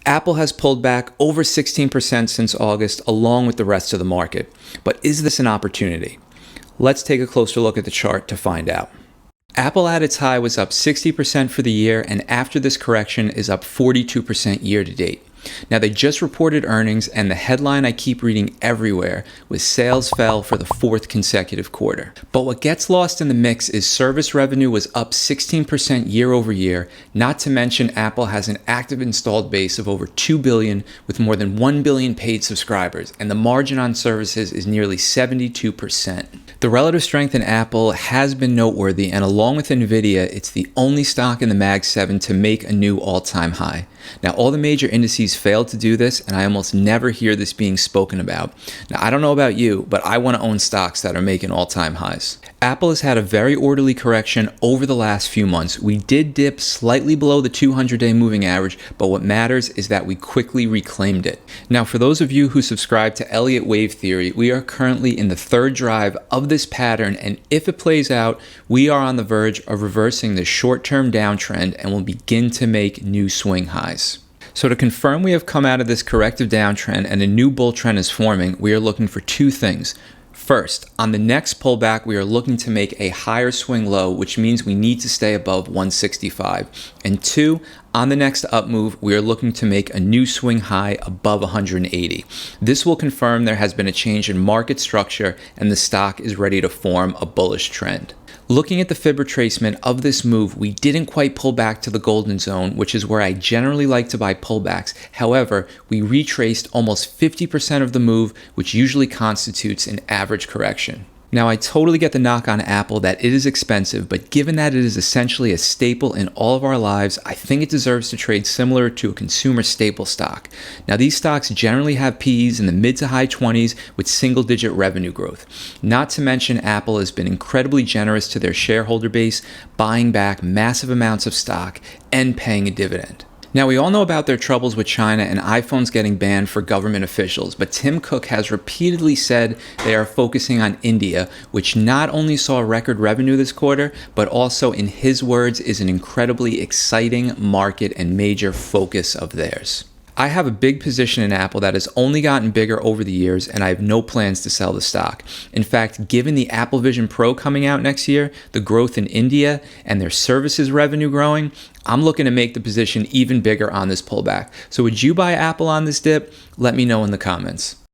Apple has pulled back over 16% since August, along with the rest of the market. But is this an opportunity? Let's take a closer look at the chart to find out. Apple at its high was up 60% for the year, and after this correction is up 42% year to date. Now, they just reported earnings, and the headline I keep reading everywhere was sales fell for the fourth consecutive quarter. But what gets lost in the mix is service revenue was up 16% year over year, not to mention Apple has an active installed base of over 2 billion with more than 1 billion paid subscribers, and the margin on services is nearly 72%. The relative strength in Apple has been noteworthy, and along with Nvidia, it's the only stock in the Mag 7 to make a new all-time high. Now, all the major indices failed to do this, and I almost never hear this being spoken about. Now, I don't know about you, but I want to own stocks that are making all-time highs. Apple has had a very orderly correction over the last few months. We did dip slightly below the 200-day moving average, but what matters is that we quickly reclaimed it. Now, for those of you who subscribe to Elliott wave theory, we are currently in the third drive of this pattern, and if it plays out, we are on the verge of reversing the short-term downtrend and will begin to make new swing highs. So to confirm we have come out of this corrective downtrend and a new bull trend is forming, we are looking for two things. First, on the next pullback, we are looking to make a higher swing low, which means we need to stay above 165. And two, on the next up move, we are looking to make a new swing high above 180. This will confirm there has been a change in market structure and the stock is ready to form a bullish trend. Looking at the fib retracement of this move, we didn't quite pull back to the golden zone, which is where I generally like to buy pullbacks. However, we retraced almost 50% of the move, which usually constitutes an average correction. Now, I totally get the knock on Apple that it is expensive, but given that it is essentially a staple in all of our lives, I think it deserves to trade similar to a consumer staple stock. Now, these stocks generally have PEs in the mid to high 20s with single-digit revenue growth. Not to mention, Apple has been incredibly generous to their shareholder base, buying back massive amounts of stock and paying a dividend. Now, we all know about their troubles with China and iPhones getting banned for government officials, but Tim Cook has repeatedly said they are focusing on India, which not only saw record revenue this quarter, but also, in his words, is an incredibly exciting market and major focus of theirs. I have a big position in Apple that has only gotten bigger over the years, and I have no plans to sell the stock. In fact, given the Apple Vision Pro coming out next year, the growth in India, and their services revenue growing, I'm looking to make the position even bigger on this pullback. So would you buy Apple on this dip? Let me know in the comments.